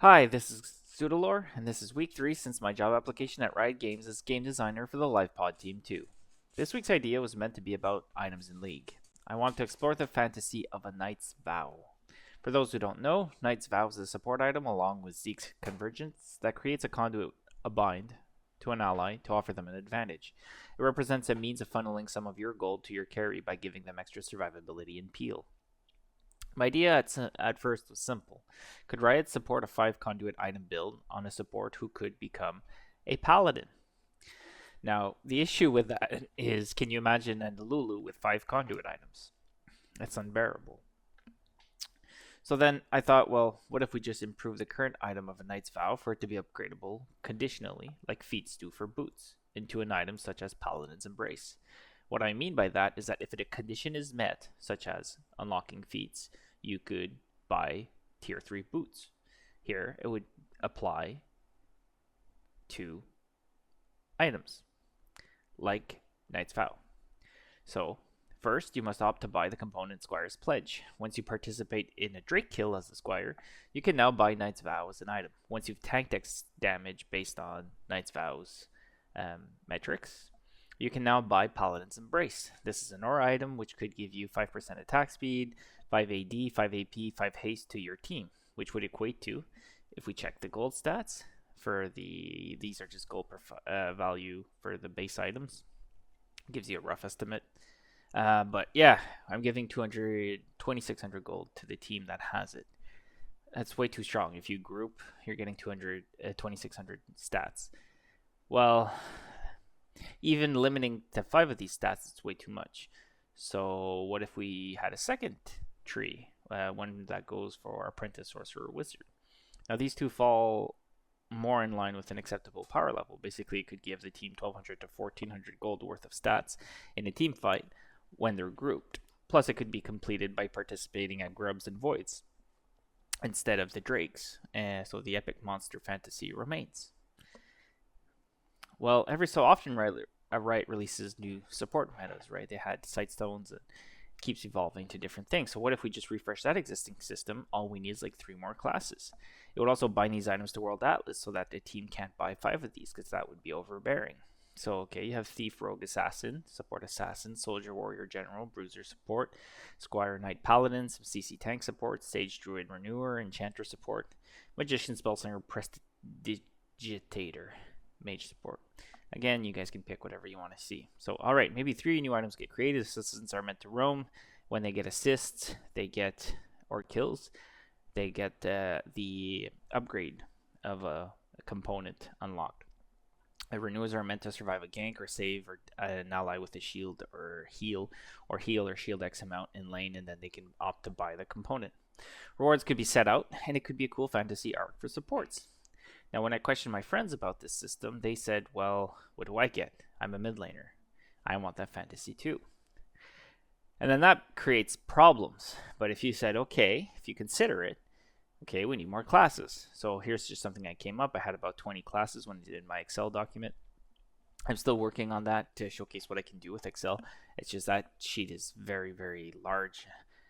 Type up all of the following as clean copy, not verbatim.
Hi, this is Pseudolore, and this is week 3 since my job application at Riot Games as game designer for the LivePod Team 2. This week's idea was meant to be about items in League. I want to explore the fantasy of a Knight's Vow. For those who don't know, Knight's Vow is a support item along with Zeke's Convergence that creates a conduit, a bind, to an ally to offer them an advantage. It represents a means of funneling some of your gold to your carry by giving them extra survivability and peel. My idea at first was simple. Could Riot support a 5 conduit item build on a support who could become a paladin? Now, the issue with that is, can you imagine a Lulu with 5 conduit items? That's unbearable. So then I thought, well, what if we just improve the current item of a Knight's Vow for it to be upgradable conditionally, like feats do for boots, into an item such as Paladin's Embrace? What I mean by that is that if a condition is met, such as unlocking feats, you could buy tier 3 boots. Here, it would apply to items like Knight's Vow. So, first, you must opt to buy the component Squire's Pledge. Once you participate in a Drake kill as the Squire, you can now buy Knight's Vow as an item. Once you've tanked X damage based on Knight's Vow's metrics, you can now buy Paladin's Embrace. This is an aura item which could give you 5% attack speed, 5 AD, 5 AP, 5 haste to your team, which would equate to, if we check the gold stats, these are just gold per value for the base items. Gives you a rough estimate. But yeah, I'm giving 2,600 gold to the team that has it. That's way too strong. If you group, you're getting 2,600 stats. Well, even limiting to 5 of these stats, it's way too much. So what if we had a second tree, one that goes for Apprentice, Sorcerer, Wizard? Now these two fall more in line with an acceptable power level. Basically, it could give the team 1,200 to 1,400 gold worth of stats in a team fight when they're grouped. Plus, it could be completed by participating at Grubs and Voids instead of the Drakes. So the epic monster fantasy remains. Well, every so often, Riot releases new support metas, right? They had Sightstones and keeps evolving to different things. So what if we just refresh that existing system? All we need is like 3 more classes. It would also bind these items to World Atlas so that the team can't buy 5 of these because that would be overbearing. So, okay, you have Thief, Rogue, Assassin, Support Assassin, Soldier, Warrior, General, Bruiser support, Squire, Knight, Paladin, some CC Tank support, Sage, Druid, Renewer, Enchanter support, Magician, Spellslinger, Prestidigitator, Mage support. Again, you guys can pick whatever you want to see. So, alright, maybe 3 new items get created. Assistants are meant to roam. When they get assists, they get, or kills, they get the upgrade of a component unlocked. The renewers are meant to survive a gank or save or an ally with a shield or heal or shield X amount in lane, and then they can opt to buy the component. Rewards could be set out, and it could be a cool fantasy arc for supports. Now, when I questioned my friends about this system, they said, well, what do I get? I'm a mid laner. I want that fantasy too. And then that creates problems. But if you said, okay, if you consider it, okay, we need more classes. So here's just something I came up. I had about 20 classes when I did my Excel document. I'm still working on that to showcase what I can do with Excel. It's just that sheet is very, very large.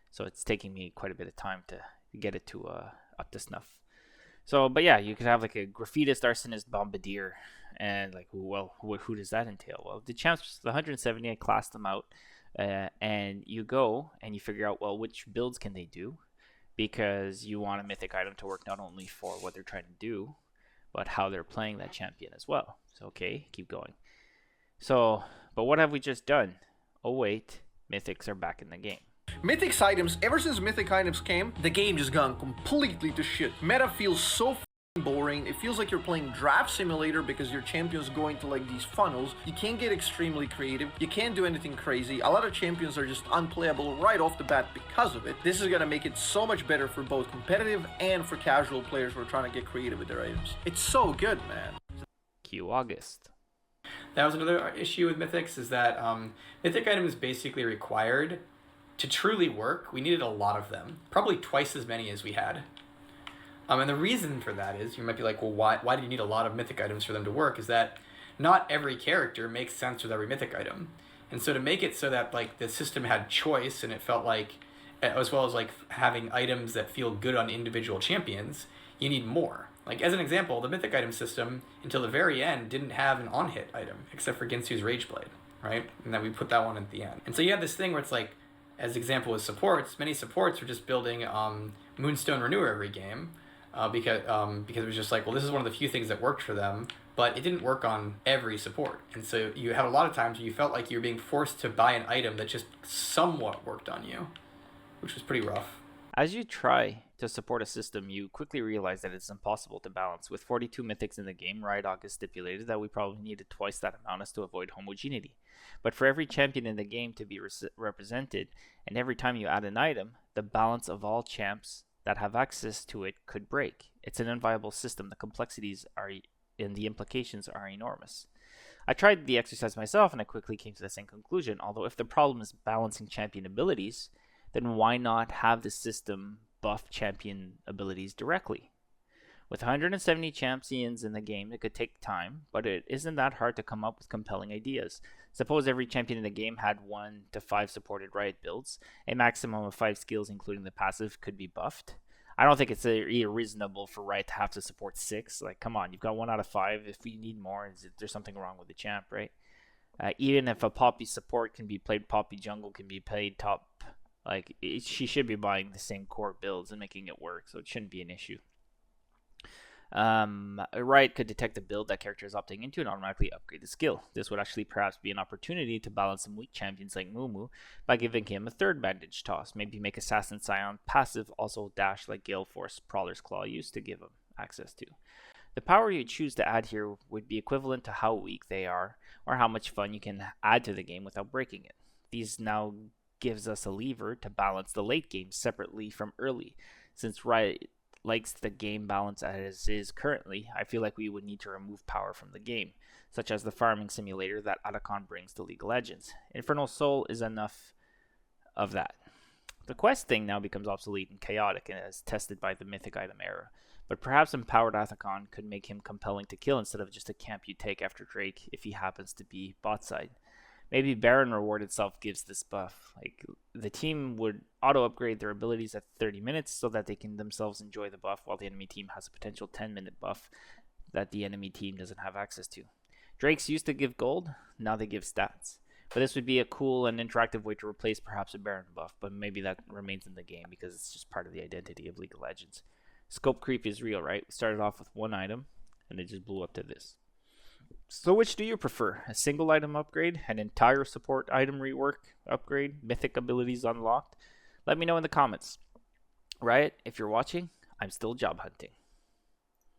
So it's taking me quite a bit of time to get it to up to snuff. So, but yeah, you could have like a Graffitist, Arsonist, Bombardier, and like, well, who does that entail? Well, the champs, the 170, I classed them out, and you go and you figure out, well, which builds can they do? Because you want a mythic item to work not only for what they're trying to do, but how they're playing that champion as well. So, okay, keep going. So, but what have we just done? Oh wait, mythics are back in the game. Mythic's items, ever since Mythic items came, the game just gone completely to shit. Meta feels so f***ing boring. It feels like you're playing Draft Simulator because your champions go into like these funnels. You can't get extremely creative. You can't do anything crazy. A lot of champions are just unplayable right off the bat because of it. This is gonna make it so much better for both competitive and for casual players who are trying to get creative with their items. It's so good, man. Q August. That was another issue with Mythics, is that Mythic items basically required to truly work, we needed a lot of them, probably twice as many as we had. And the reason for that is, you might be like, well, why do you need a lot of mythic items for them to work? Is that not every character makes sense with every mythic item. And so to make it so that like the system had choice and it felt like as well as like having items that feel good on individual champions, you need more. Like as an example, the Mythic item system until the very end didn't have an on-hit item except for Ginsu's Rage Blade, right? And then we put that one at the end. And so you have this thing where it's like, as example with supports, many supports were just building Moonstone Renewer every game because it was just like, well, this is one of the few things that worked for them, but it didn't work on every support. And so you had a lot of times where you felt like you were being forced to buy an item that just somewhat worked on you, which was pretty rough. As you try to support a system, you quickly realize that it's impossible to balance. With 42 mythics in the game, Rydog has stipulated that we probably needed twice that amount as to avoid homogeneity. But for every champion in the game to be represented, and every time you add an item, the balance of all champs that have access to it could break. It's an unviable system. The complexities and the implications are enormous. I tried the exercise myself and I quickly came to the same conclusion. Although if the problem is balancing champion abilities, then why not have the system buff champion abilities directly? With 170 champions in the game, it could take time, but it isn't that hard to come up with compelling ideas. Suppose every champion in the game had 1 to 5 supported Riot builds. A maximum of 5 skills, including the passive, could be buffed. I don't think it's reasonable for Riot to have to support 6. Like, come on, you've got 1 out of 5. If we need more, there's something wrong with the champ, right? Even if a Poppy support can be played, Poppy jungle can be played top. Like, she should be buying the same core builds and making it work, so it shouldn't be an issue. Riot could detect the build that character is opting into and automatically upgrade the skill. This would actually perhaps be an opportunity to balance some weak champions like Mumu by giving him a third bandage toss. Maybe make Assassin Scion passive, also dash like Gale Force Prowler's Claw used to give him access to. The power you choose to add here would be equivalent to how weak they are or how much fun you can add to the game without breaking it. These now gives us a lever to balance the late game separately from early. Since Riot likes the game balance as is currently, I feel like we would need to remove power from the game, such as the farming simulator that Otacon brings to League of Legends. Infernal Soul is enough of that. The quest thing now becomes obsolete and chaotic as tested by the Mythic item era, but perhaps empowered Otacon could make him compelling to kill instead of just a camp you take after Drake if he happens to be bot side. Maybe Baron reward itself gives this buff. Like, the team would auto-upgrade their abilities at 30 minutes so that they can themselves enjoy the buff while the enemy team has a potential 10-minute buff that the enemy team doesn't have access to. Drakes used to give gold, now they give stats. But this would be a cool and interactive way to replace perhaps a Baron buff, but maybe that remains in the game because it's just part of the identity of League of Legends. Scope creep is real, right? We started off with one item, and it just blew up to this. So which do you prefer? A single item upgrade? An entire support item rework upgrade? Mythic abilities unlocked? Let me know in the comments. Riot, if you're watching, I'm still job hunting.